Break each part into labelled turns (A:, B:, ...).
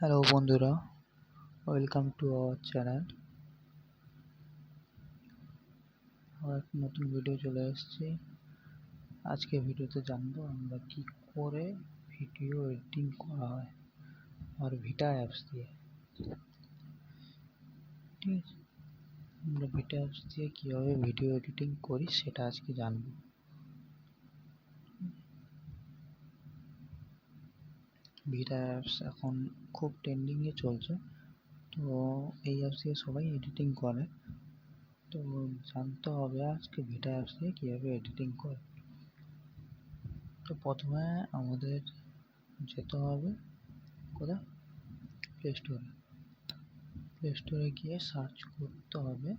A: Hello বন্ধুরা, welcome to our channel. আবার একটা নতুন ভিডিও চলে এসেছি। আজকে ভিডিওতে জানবো আমরা কি করে ভিডিও এডিটিং করা হয় আর ভিটা অ্যাপস দিয়ে। ঠিক আছে, আমরা ভিটা অ্যাপস দিয়ে কীভাবে ভিডিও এডিটিং করি সেটা আজকে জানবো। ভিটা অ্যাপস এখন খুব ট্রেন্ডিংয়ে চলছে, তো এই অ্যাপস দিয়ে সবাই এডিটিং করে। তো জানতে হবে আজকে ভিটা অ্যাপস দিয়ে কীভাবে এডিটিং করে। তো প্রথমে আমাদের যেতে হবে কোথায়, প্লে স্টোরে গিয়ে সার্চ করতে হবে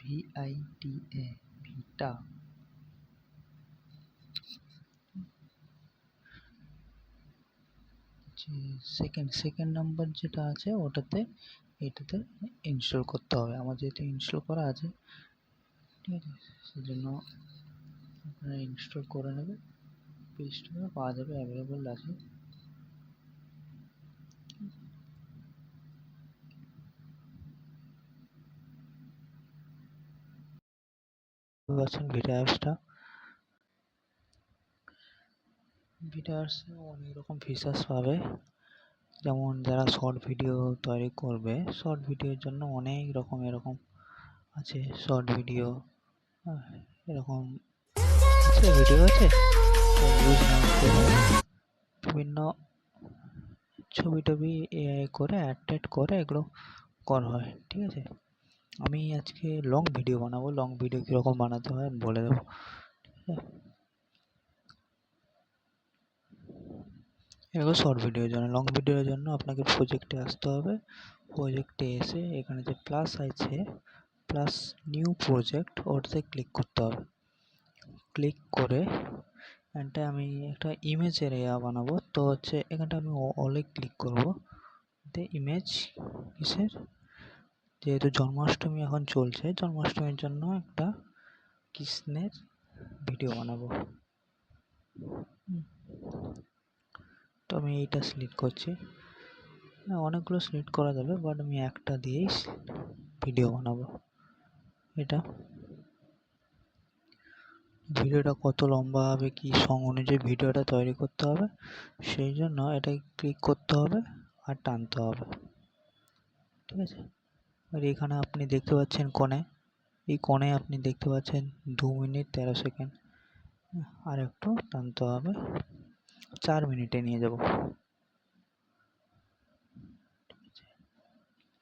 A: VITA, ভিটা। যে সেকেন্ড নাম্বার যেটা আছে এটাতে ইনস্টল করতে হবে। আমার যেহেতু ইনস্টল করা আছে, ঠিক আছে, সেজন্য আপনারা ইনস্টল করে নেবে। প্লে স্টোরে পাওয়া যাবে, অ্যাভেলেবল আছে। ভিটা অ্যাপসটা, ভিটা অ্যাপসে অনেক রকম ফিচার্স পাবে। যেমন যারা শর্ট ভিডিও তৈরি করবে, শর্ট ভিডিওর জন্য অনেক রকম এরকম আছে। শর্ট ভিডিও এরকম ভিডিও আছে, বিভিন্ন ছবি টবি এআই করে অ্যাড করে এগুলো করা হয়। ঠিক আছে, আমি আজকে লং ভিডিও বানাবো। লং ভিডিও কীরকম বানাতে হয় বলে দেবো। এগুলো শর্ট ভিডিওর জন্য। লং ভিডিওর জন্য আপনাকে প্রজেক্টে আসতে হবে। প্রজেক্টে এসে এখানে যে প্লাস আছে, প্লাস নিউ প্রজেক্ট, ওটাতে ক্লিক করতে হবে। ক্লিক করে এখানটা আমি একটা ইমেজের বানাবো। তো হচ্ছে এখানটা আমি অলে ক্লিক করবো। ইমেজ কিসের, যেহেতু জন্মাষ্টমী এখন চলছে, জন্মাষ্টমীর জন্য একটা কৃষ্ণের ভিডিও বানাবো। তো আমি এইটা সিলেক্ট করছি। অনেকগুলো সিলেক্ট করা যাবে, বাট আমি একটা দিয়েই ভিডিও বানাবো। এটা ভিডিওটা কত লম্বা হবে, কি সং অনুযায়ী ভিডিওটা তৈরি করতে হবে, সেই জন্য এটাই ক্লিক করতে হবে আর টানতে হবে। ঠিক আছে, আর এখানে আপনি দেখতে পাচ্ছেন এই কোণে আপনি দেখতে পাচ্ছেন 2 মিনিট 13 সেকেন্ড। আর একটু টানতে হবে, 4 মিনিটে নিয়ে যাব।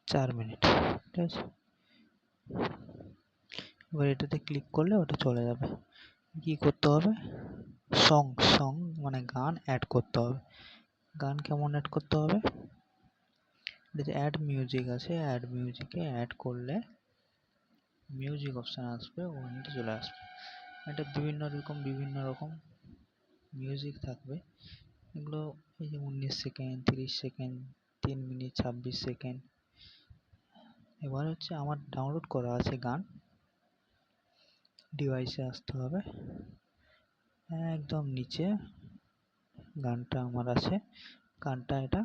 A: 4 মিনিট। ঠিক আছে, এবার এটাতে ক্লিক করলে ওটা চলে যাবে। কি করতে হবে, সং মানে গান অ্যাড করতে হবে। গান কেমন অ্যাড করতে হবে, এটা যে অ্যাড মিউজিক আছে, অ্যাড মিউজিকে অ্যাড করলে মিউজিক অপশান আসবে, ওখানটা চলে আসবে। এটা বিভিন্ন রকম মিউজিক থাকবে। এগুলো এই যে 19 সেকেন্ড, 30 সেকেন্ড, 3 মিনিট 26 সেকেন্ড। এবার হচ্ছে আমার ডাউনলোড করা আছে গান, ডিভাইসে আসতে হবে। একদম নিচে গানটা আমার আছে, গানটা এটা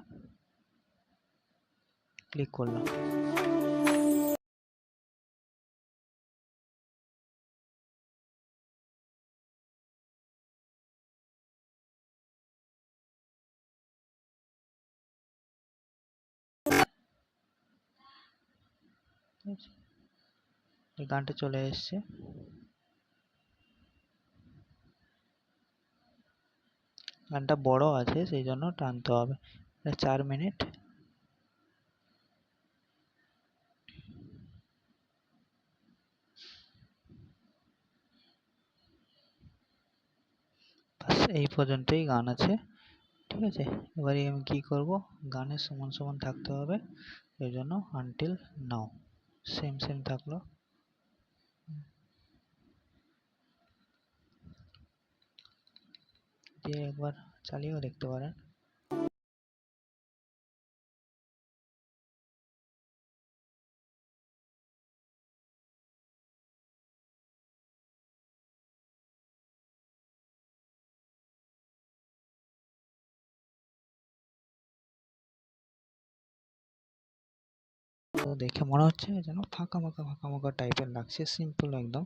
A: ক্লিক করলাম। এই গানটা চলে এসছে। গানটা বড় আছে, সেই জন্য টানতে হবে। 4 মিনিট। এই পর্যন্তই গান আছে। ঠিক আছে, এবারে আমি কি করব, গানের সমান সমান থাকতে হবে, এই জন্য আনটিল নাও সেম থাকলো। দিয়ে একবার চালিয়েও দেখতে পারেন। তো দেখে মনে হচ্ছে যেন ফাঁকা ফাঁকা টাইপের লাগছে, সিম্পল একদম।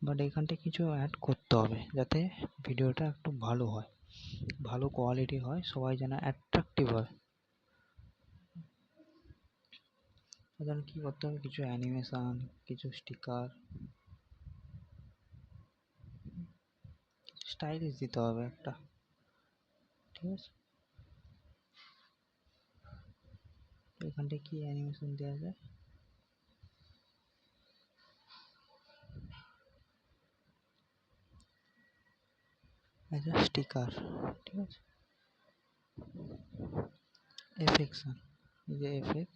A: বাট এখানটায় কিছু অ্যাড করতে হবে যাতে ভিডিওটা একটু ভালো হয়, ভালো কোয়ালিটি হয়, সবাই যেন অ্যাট্রাকটিভ হয়। যেন কি করতে হবে, কিছু অ্যানিমেশন, কিছু স্টিকার, স্টাইলিশ দিতে হবে একটা, ঠিক আছে। এখানটায় কি অ্যানিমেশন দেওয়া যায়, একটা স্টিকার, ঠিক আছে। এফেকশন, এই যে এফেক্ট,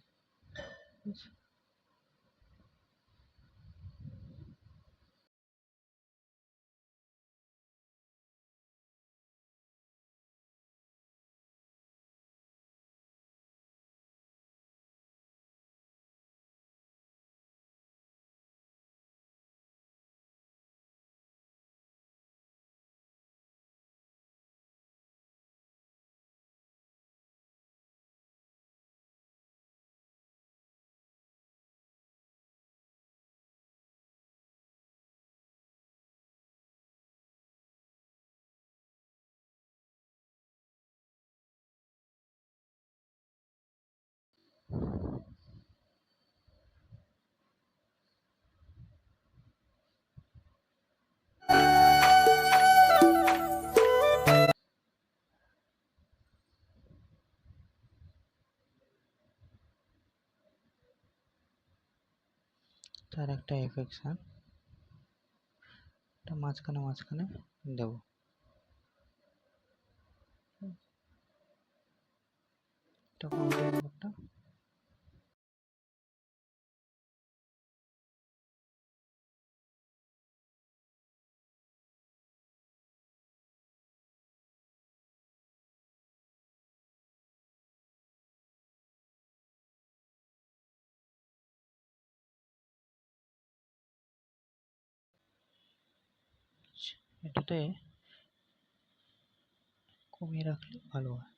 A: তার একটা এফেকশন, এটা মাঝখানে দেবো। এটা একটা এটাতে কমিয়ে রাখলে ভালো হয়।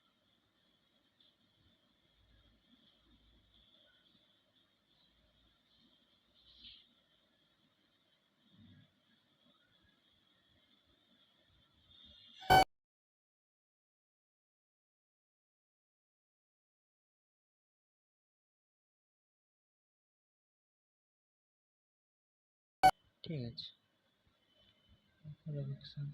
A: ঠিক আছে, এফেকশন,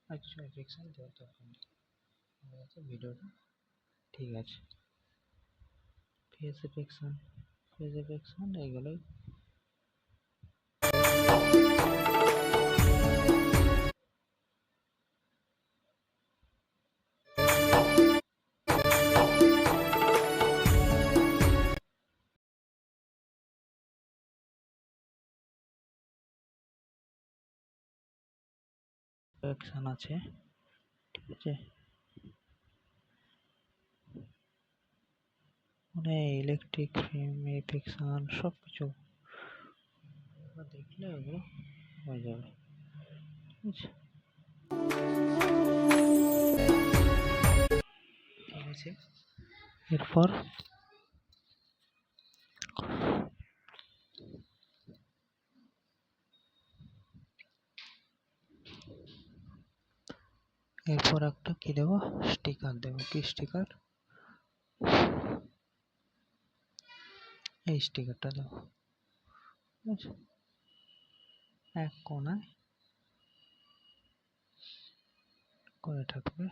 A: আর কিছু এফেকশন দেওয়ার দরকার নেই, ভিডিওটা ঠিক আছে। ফেস এফেকশন এইগুলোই। এফেকশন আছে, ঠিক আছে। মানে ইলেকট্রিক ফ্রেম এফেকশন সব কিছু দেখলে ওগুলো হয়ে যাবে, ঠিক আছে। ঠিক আছে, এরপর একটা কি দেবো, স্টিকার দেবো। কি স্টিকার, এই স্টিকারটা দেবো, ঠিক আছে। এক কোণায় করে থাকবে,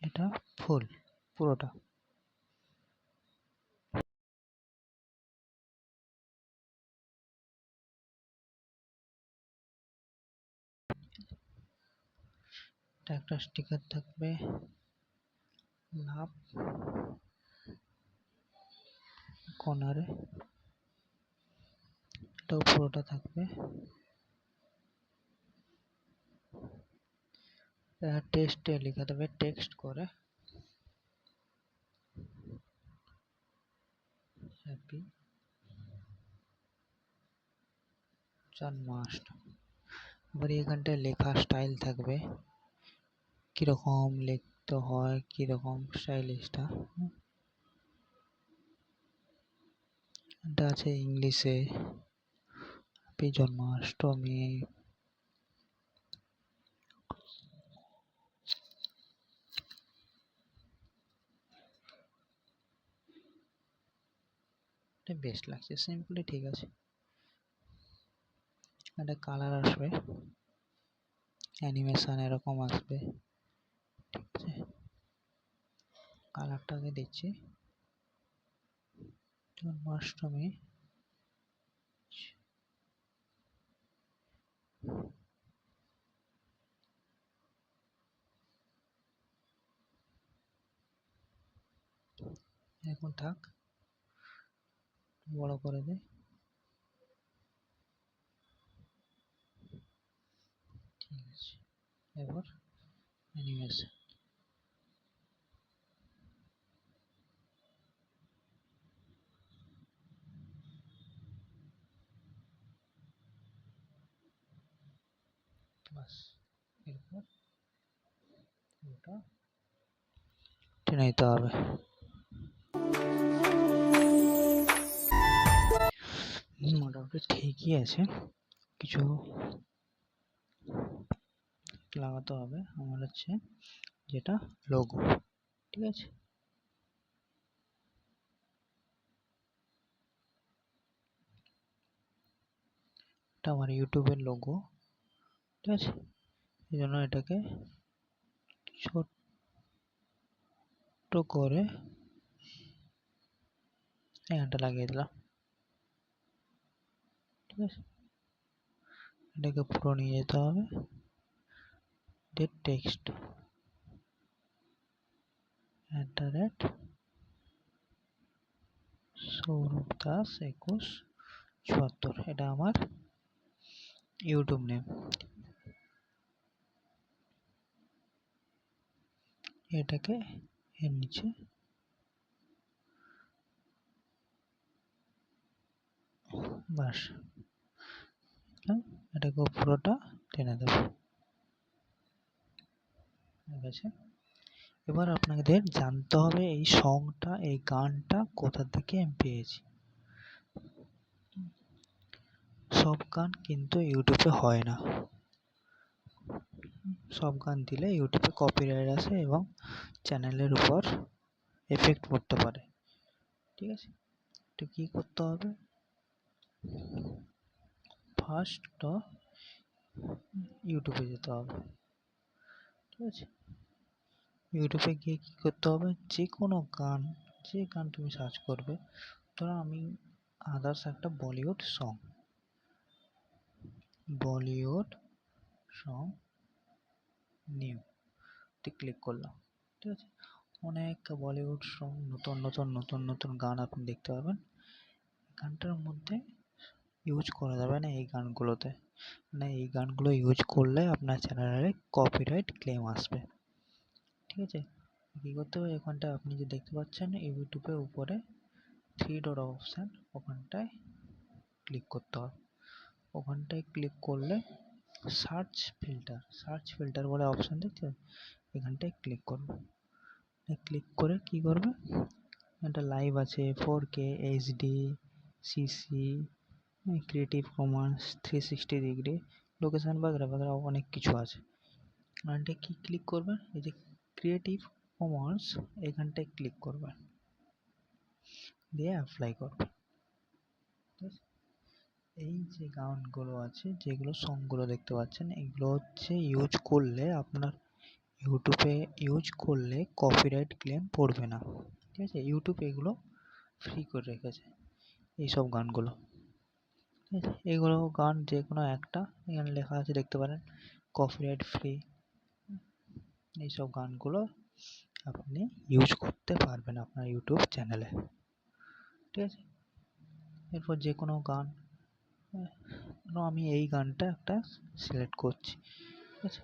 A: এটা ফুল পুরোটা। এটা একটা স্টিকার থাকবে, লাভ কর্নারে, এটাও পুরোটা থাকবে। টেক্সটে লেখা দেবে, টেক্সট করে হ্যাপি জন্মাষ্টমী। এবার এখানটায় লেখা স্টাইল থাকবে, কিরকম লিখতে হয়, কিরকম স্টাইলিশটা। এটা আছে ইংলিশে, হ্যাপি জন্মাষ্টমী। এটা বেস্ট লাগছে, সিম্পলি ঠিক আছে। একটা কালার আসবে, অ্যানিমেশন এরকম আসবে, ঠিক আছে। কালারটা আগে দিচ্ছি, জন্মাষ্টমী। এখন থাক, বড় করে দে, ঠিক আছে। এবার অ্যানিমেশন, বাস। এরপর ওটা টেনে নিতে হবে। মোটামুটি ঠিকই আছে, কিছু লাগাতে হবে আমার হচ্ছে যেটা লোগো, ঠিক আছে। এটা আমার ইউটিউবের লোগো, ঠিক আছে। এই জন্য এটাকে ছোট্ট করে এখানটা লাগিয়ে দিলাম, ঠিক আছে। এটাকে পুরো নিয়ে যেতে হবে, টেক্সট সৌরভ দাস 2174, এটা আমার ইউটিউব নেম। এটাকে এর নিচে বাস, এটাকে পুরোটা টেনে দেবো, ঠিক আছে। এবার আপনাদের জানতে হবে এই সংটা, এই গানটা কোথা থেকে আমি পেয়েছি। সব গান কিন্তু ইউটিউবে হয় না, সব গান দিলে ইউটিউবে কপিরাইট আসে এবং চ্যানেলের উপর এফেক্ট পড়তে পারে, ঠিক আছে। তো কি করতে হবে, ফার্স্ট তো ইউটিউবে যেতে হবে, ঠিক আছে। ইউটিউবে গিয়ে কী করতে হবে, যে কোনো গান, যে গান তুমি সার্চ করবে, ধরো আমি আদার্স একটা বলিউড সং নিউতে ক্লিক করলাম, ঠিক আছে। অনেক বলিউড সং, নতুন নতুন নতুন নতুন গান আপনি দেখতে পাবেন। গানটার মধ্যে ইউজ করা যাবে না এই গানগুলোতে, মানে এই গানগুলো ইউজ করলে আপনার চ্যানেলে কপিরাইট ক্লেম আসবে, ঠিক আছে। কী করতে হবে, এখানটা আপনি যে দেখতে পাচ্ছেন ইউটিউবের উপরে 3 ডট অপশান, ওখানটায় ক্লিক করতে হবে। ওখানটায় ক্লিক করলে সার্চ ফিল্টার বলে অপশান দেখতে, এখানটায় ক্লিক করবে। ক্লিক করে কি করবে, এটা লাইভ আছে 4K HD CC creative commons 360 degree location বাগেরা বাগেরা অনেক কিছু আছে। এখানটায় কি ক্লিক করবেন, এই যে ক্রিয়েটিভ কমান্স, এখানটায় ক্লিক করবেন, দিয়ে অ্যাপ্লাই করবেন। এই যে গানগুলো আছে, যেগুলো সংগুলো দেখতে পাচ্ছেন, এগুলো হচ্ছে ইউজ করলে আপনার ইউটিউবে ইউজ করলে কপিরাইট ক্লেম পড়বে না, ঠিক আছে। ইউটিউব এগুলো ফ্রি করে রেখেছে এইসব গানগুলো, ঠিক আছে। এগুলো গান যে কোনো একটা, এখানে লেখা আছে দেখতে পারেন কপিরাইট ফ্রি, এইসব গানগুলো আপনি ইউজ করতে পারবেন আপনার ইউটিউব চ্যানেলে, ঠিক আছে। এরপর যে কোনো গান, আমি এই গানটা একটা সিলেক্ট করছি, ঠিক আছে।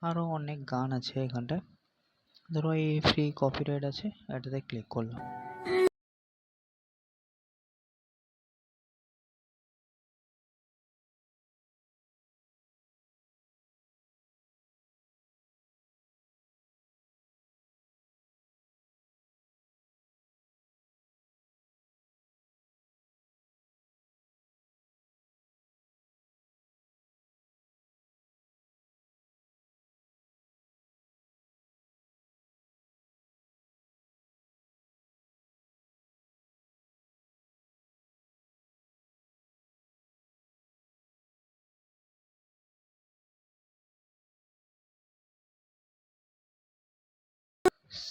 A: আরও অনেক গান আছে এখানটায়। ধরো এই ফ্রি কপিরাইট আছে, এটাতে ক্লিক করলাম।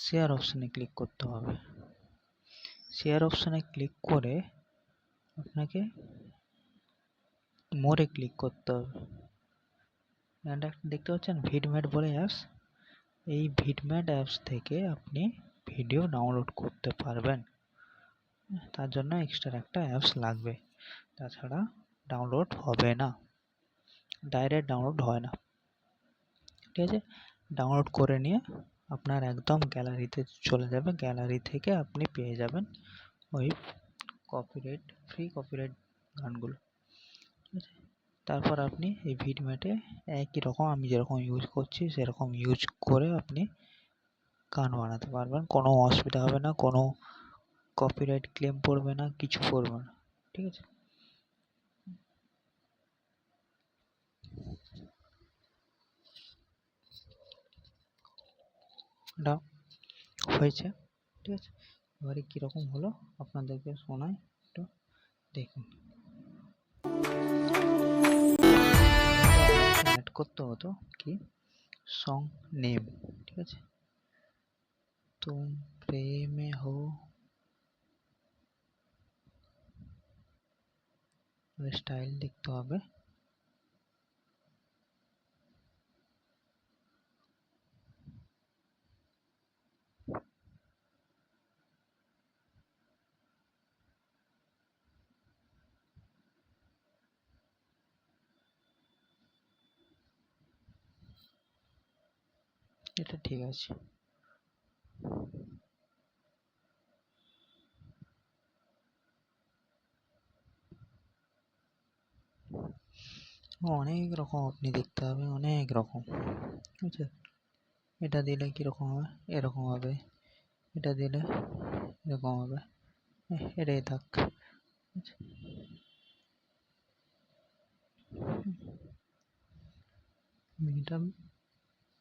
A: শেয়ার অপশানে ক্লিক করতে হবে। শেয়ার অপশানে ক্লিক করে আপনাকে মোরে ক্লিক করতে হবে। দেখতে পাচ্ছেন ভিডমেট বলে অ্যাপস, এই ভিডমেট অ্যাপস থেকে আপনি ভিডিও ডাউনলোড করতে পারবেন। তার জন্য এক্সট্রা একটা অ্যাপস লাগবে, তাছাড়া ডাউনলোড হবে না, ডাইরেক্ট ডাউনলোড হয় না। ঠিক আছে, ডাউনলোড করে নিয়ে আপনার একদম গ্যালারিতে চলে যাবে, গ্যালারি থেকে আপনি পেয়ে যাবেন ওই কপিরাইট ফ্রি কপিরাইট গানগুলো। ঠিক আছে, তারপর আপনি এই ভিডমেটে একই রকম আমি যেরকম ইউজ করছি সেরকম ইউজ করে আপনি গান বানাতে পারবেন, কোনো অসুবিধা হবে না, কোনো কপিরাইট ক্লেম পড়বে না, কিছু পড়বে না। ঠিক আছে, এটা হয়েছে। ঠিক আছে, এবারে কীরকম হলো আপনাদেরকে শোনাই, একটু দেখুন। অ্যাড করতে হতো কি সং নেম, ঠিক আছে, তুম প্রেমে হো, স্টাইল দেখতে হবে, এটা ঠিক আছে। অনেক রকম আপনি দেখতে হবে, অনেক রকম। ঠিক আছে, এটা দিলে কীরকম হবে, এরকম হবে, এটা দিলে এরকম হবে, এটাই থাক। এটা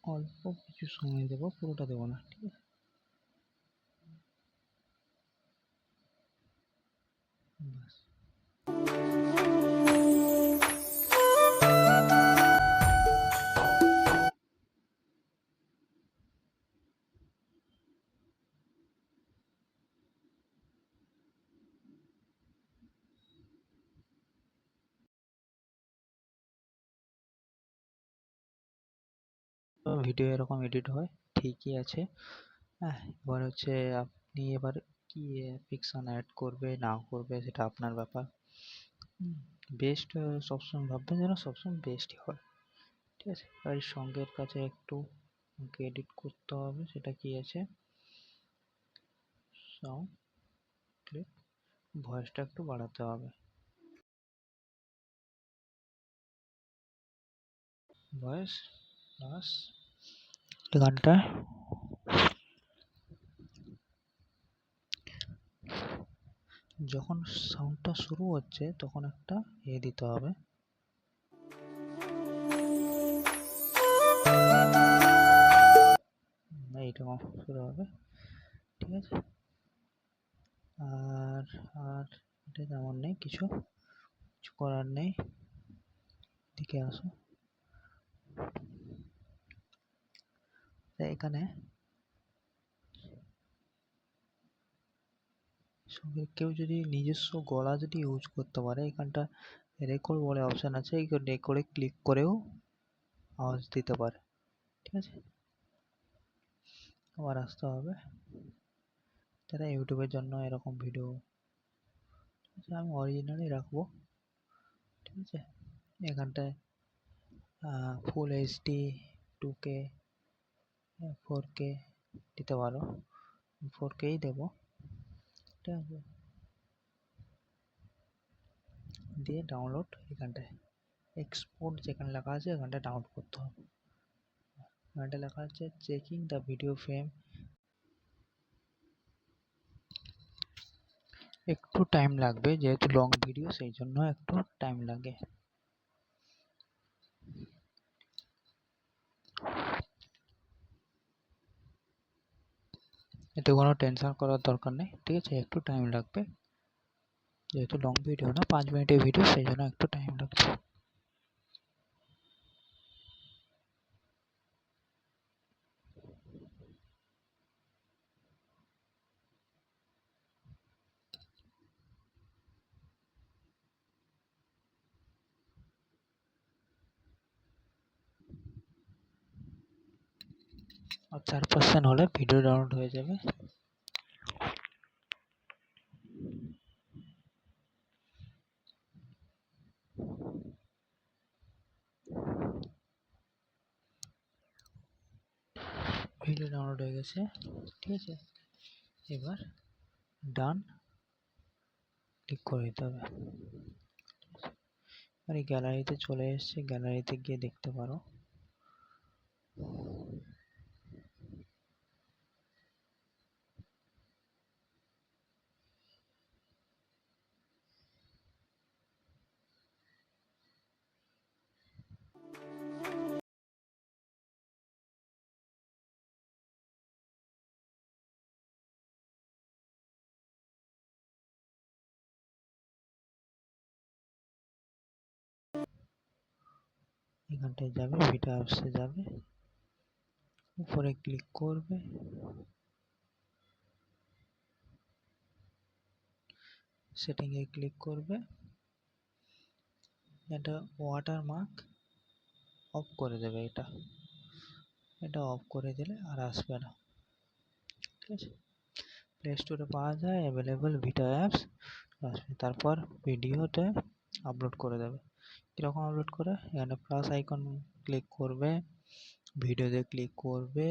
A: অল্প কিছু সময় দেবো, পুরোটা দেবো না। ঠিক আছে, বাস। ভিডিও এরকম এডিট হয়, ঠিকই আছে। হ্যাঁ, এবার হচ্ছে আপনি এবার কি ফিকশন অ্যাড করবে না করবে সেটা আপনার ব্যাপার। বেস্ট সবসময় ভাববেন যেন সবসময় বেস্টই হয়। ঠিক আছে, আর এই সঙ্গের কাছে একটু এডিট করতে হবে, সেটা কি আছে সাউন্ড ক্লিপ, ভয়েসটা একটু বাড়াতে হবে, ভয়েস প্লাস গানটা যখন সাউন্ডটা শুরু হচ্ছে তখন একটা দিতে হবে, এইরকম শুরু হবে। ঠিক আছে, আর আর এটা তেমন নেই, কিছু করার নেই। দিকে আসো, এখানে সঙ্গে কেউ যদি নিজস্ব গলা যদি ইউজ করতে পারে, এখানটা রেকর্ড বলে অপশান আছে, এই রেকর্ডে ক্লিক করেও আওয়াজ দিতে পারে। ঠিক আছে, আবার আসতে হবে, তারা ইউটিউবের জন্য এরকম ভিডিও, আমি অরিজিনালই রাখবো। ঠিক আছে, এখানটায় ফুল এইচডি 2K 4K দিতে পারো, 4Kই দেবো, ঠিক আছে। দিয়ে ডাউনলোড, এখানটায় এক্সপোর্ট যেখানে লেখা আছে এখানটায় ডাউনলোড করতে হবে। এখানটা লেখা আছে চেকিং দ্য ভিডিও ফ্রেম, একটু টাইম লাগবে যেহেতু লং ভিডিও, সেই জন্য একটু টাইম লাগে। এতে কোনো টেনশন করার দরকার নেই, ঠিক আছে। একটু টাইম লাগবে যেহেতু লং ভিডিও না, 5 মিনিটের ভিডিও, সেই জন্য একটু টাইম লাগবে। আর 4% হলে ভিডিও ডাউনলোড হয়ে যাবে। ভিডিও ডাউনলোড হয়ে গেছে, ঠিক আছে। এবার ডান ক্লিক করে দিতে হবে। আর এই গ্যালারিতে চলে এসেছে, গ্যালারিতে গিয়ে দেখতে পারো। এখানটায় যাবে, ভিডিও অ্যাপসে যাবে, উপরে ক্লিক করবে, সেটিংয়ে ক্লিক করবে, এটা ওয়াটারমার্ক অফ করে দেবে, এটা অফ করে দিলে আর আসবে না, ঠিক আছে। প্লে স্টোরে পাওয়া যায় অ্যাভেলেবল ভিডিও অ্যাপস, আসবে। তারপর ভিডিওতে আপলোড করে দেবে। কীরকম আপলোড করে, এখানে প্লাস আইকন ক্লিক করবে, ভিডিওতে ক্লিক করবে,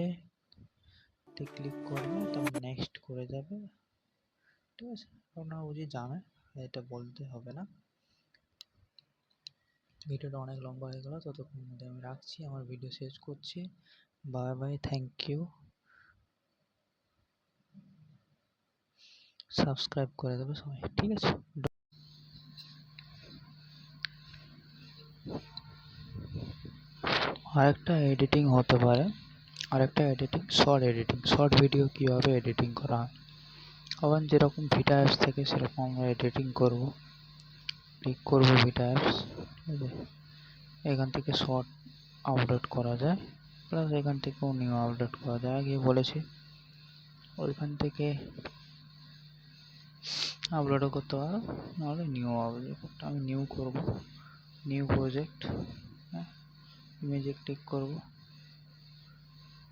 A: তারপর নেক্সট করে যাবে, ঠিক আছে। আপনারা বুঝি জানেন, এটা বলতে হবে না। ভিডিওটা অনেক লম্বা হয়ে গেল, ততক্ষণ মধ্যে আমি রাখছি, আমার ভিডিও শেষ করছি। Bye bye, thank you. Subscribe করে দেবে সবাই, ঠিক আছে। আরেকটা এডিটিং হতে পারে, শর্ট ভিডিও কীভাবে এডিটিং করা হয়। আবার যেরকম ভিটা অ্যাপস থেকে সেরকম আমরা এডিটিং করব। ক্লিক করব ভিটা অ্যাপস, ঠিক আছে। এখান থেকে শর্ট আপলোড করা যায়, প্লাস এখান থেকেও নিউ আপলোড করা যায়। আগে বলেছি ওইখান থেকে আপলোডও করতে পারো, নাহলে নিউ আপলোড করতে। আমি নিউ করব, নিউ প্রজেক্ট, হ্যাঁ, ইমেজে ক্লিক করব।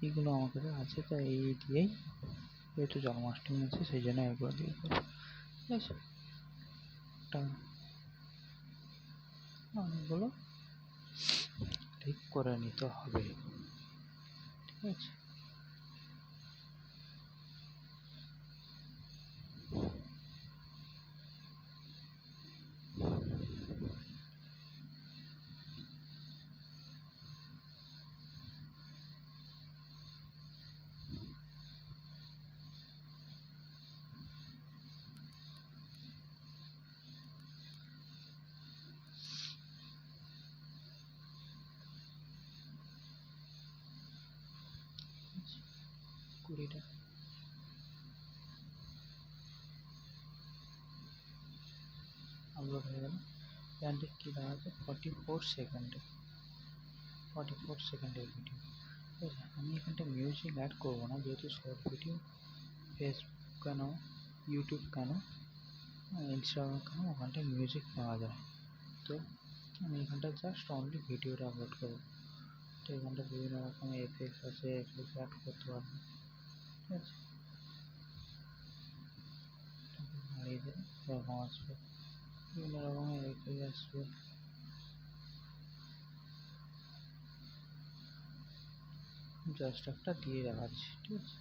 A: এগুলো আমার কাছে আছে, তাই এই দিয়েই, যেহেতু জন্মাষ্টমী আছে সেই জন্য এগুলো দিয়ে করবো, ঠিক আছে। অনেকগুলো ঠিক করে নিতে হবে, ঠিক আছে। কুড়িটা আপলোড হয়ে গেল। এখানটা কী দাঁড়াচ্ছে, 44 সেকেন্ডের ভিডিও, ঠিক আছে। আমি এখানটা মিউজিক অ্যাড করবো না, যেহেতু শর্ট ভিডিও ফেসবুক কেন, ইউটিউব কেন, ইনস্টাগ্রাম কেন, ওখানটায় মিউজিক পাওয়া যায়। তো আমি এখানটা জাস্ট অনলি ভিডিওটা আপলোড করবো। তো এখানটা বিভিন্ন রকম এফেক্টস আছে, এফেক্টস অ্যাড করতে পারবো, ঠিক আছে। বাড়িয়ে দেবে, এরকম আসবে, বিভিন্ন রকমের এফেক্ট আসবে। জাস্ট একটা দিয়ে দেখাচ্ছি, ঠিক আছে?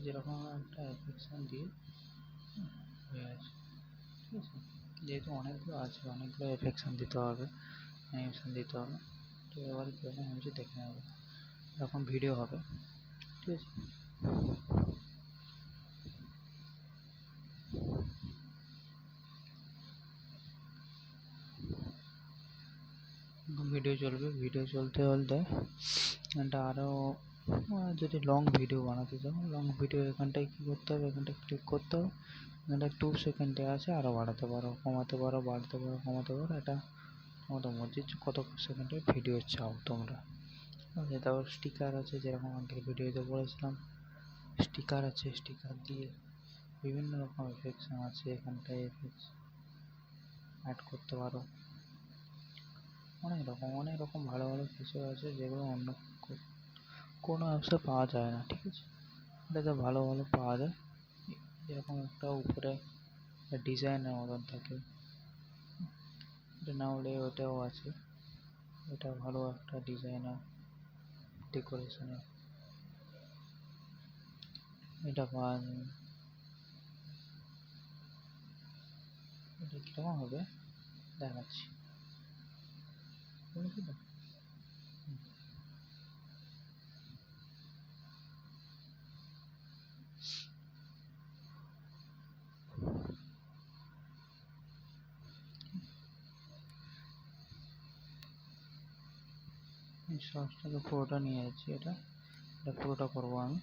A: যেরকম একটা অ্যাপ্লিকেশন দিয়ে হয়ে আছে, ঠিক আছে? যেহেতু অনেকগুলো আছে, অনেকগুলো অ্যাপ্লিকেশন দিতে হবে, অ্যানিমেশন দিতে হবে, তো এবার কীরকম হয়েছে দেখে নেব। এরকম ভিডিও হবে, ঠিক আছে? ভিডিও চলবে, ভিডিও চলতে চলতে এটা আরও যদি লং ভিডিও বানাতে চাও, লং ভিডিও এখানটায় কী করতে হবে, এখানটায় ক্লিক করতে হবে, এখানটায় 2 সেকেন্ডে আছে, আরও বাড়াতে পারো, কমাতে পারো, বাড়াতে পারো, কমাতে পারো, এটা তোমাদের মর্জি কত সেকেন্ডের ভিডিও চাও তোমরা। তারপর স্টিকার আছে, যেরকম আগের ভিডিওতে বলেছিলাম স্টিকার আছে, স্টিকার দিয়ে বিভিন্ন রকম এফেক্টস আছে, এখানটায় এফেক্টস অ্যাড করতে পারো। অনেক রকম ভালো ভালো ফিচার আছে, যেগুলো অন্য কোনো অ্যাপসে পাওয়া যায় না, ঠিক আছে? এটাতে ভালো ভালো পাওয়া যায়। এরকম একটা উপরে ডিজাইনের মতন থাকে, এটা না হলে ওটাও আছে, এটা ভালো একটা ডিজাইনার ডেকোরেশনের, এটা পাওয়া যায়। এটা কীরকম হবে দেখাচ্ছি, বুঝলি তো? শর্টসটাকে পুরোটা নিয়ে যাচ্ছি, এটা পুরোটা করবো আমি।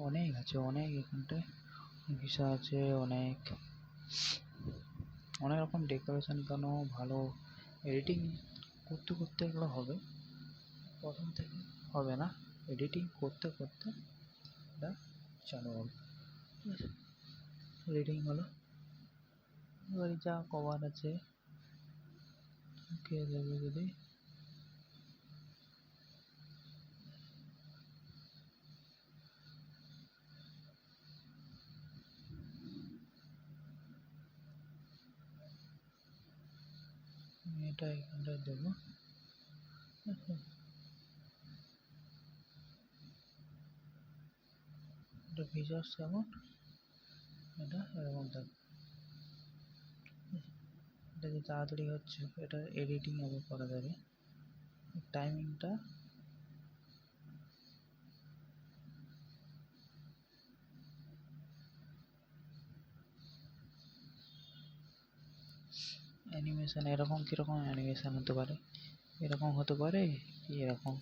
A: অনেক আছে, অনেক এখানটায় ভিসা আছে, অনেক অনেক রকম ডেকোরেশন, কেন ভালো এডিটিং করতে করতে এগুলো হবে, প্রথম থেকে হবে না, এডিটিং করতে করতে এটা চালু হবে, ঠিক আছে? এডিটিং হলো, এবারে যা কভার আছে কে দেবে, যদি এটা এখানটায় দেবো, এটা ফিচার্স কেমন, এটা এরকম থাকবে, এটা যে তাড়াতাড়ি হচ্ছে, এটা এডিটিং আবার করা যাবে, টাইমিংটা অ্যানিমেশন এরকম কীরকম অ্যানিমেশন হতে পারে, এরকম হতে পারে কি এরকম,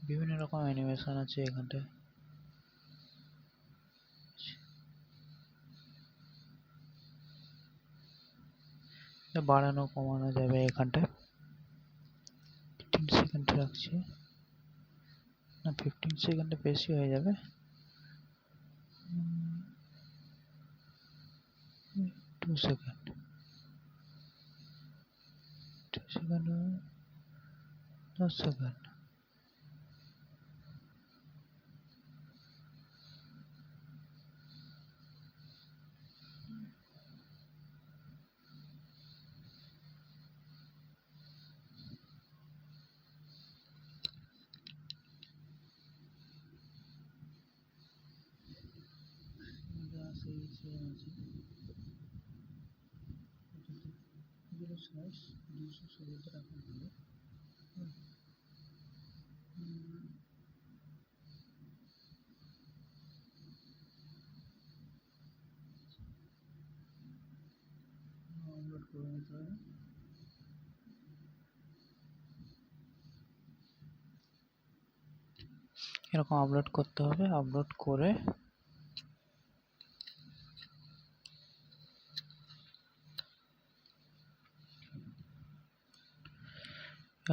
A: বিভিন্ন রকম অ্যানিমেশন আছে এখানটায়, বাড়ানো কমানো যাবে এখানটায়। 15 সেকেন্ড রাখছি, না 15 সেকেন্ডে বেশি হয়ে যাবে, 2 সেকেন্ড, 2 সেকেন্ড, 10 সেকেন্ড, সেই সেম আছে, এগুলো সাইজ 216 রাখা ভালো। ডাউনলোড করে নিতে হবে। এরকম আপলোড করতে হবে, আপলোড করে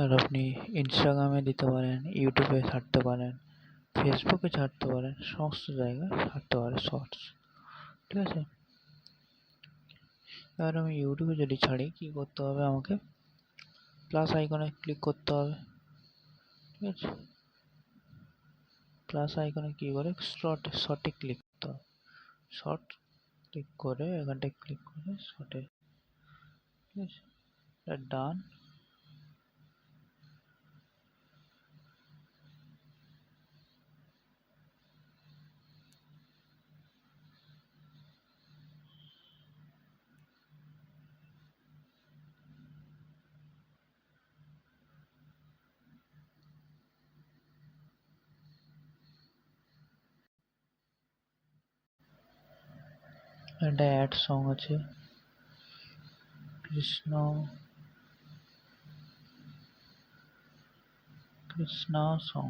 A: আর আপনি ইনস্টাগ্রামে দিতে পারেন, ইউটিউবে ছাড়তে পারেন, ফেসবুকে ছাড়তে পারেন, সমস্ত জায়গায় ছাড়তে পারেন শর্টস, ঠিক আছে। এবার আমি ইউটিউবে যদি ছাড়ি কি করতে হবে, আমাকে প্লাস আইকনে ক্লিক করতে হবে, ঠিক আছে। প্লাস আইকনে কি করে শর্টে ক্লিক করতে হবে, শর্ট ক্লিক করে এখানটায় ক্লিক করে শর্টে, ঠিক আছে, ডান। এটা অ্যাড সং আছে, কৃষ্ণা সং,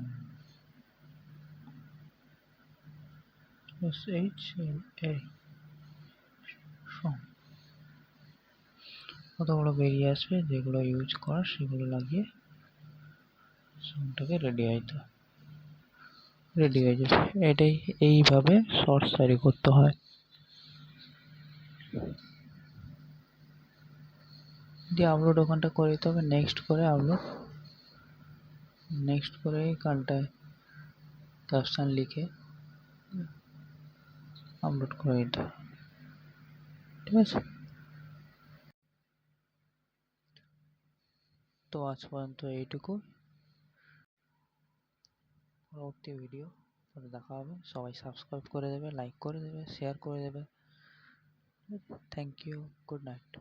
A: SHA সং, কতগুলো বেরিয়ে আসবে, যেগুলো ইউজ করার সেগুলো লাগিয়ে সংটাকে রেডি হয়ে যাবে। এটাই, এইভাবে শর্টস তৈরি করতে হয়। দিয়ে আপলোড ওখানটা করে দিতে হবে, নেক্সট করে আপলোড, নেক্সট করে এখানটায় ক্যাপশন লিখে আপলোড করে দিতে হবে, ঠিক আছে। তো আজ পর্যন্ত এইটুকু, পরবর্তী ভিডিও পরে দেখা হবে। সবাই সাবস্ক্রাইব করে দেবে, লাইক করে দেবে, শেয়ার করে দেবে। Thank you, good night.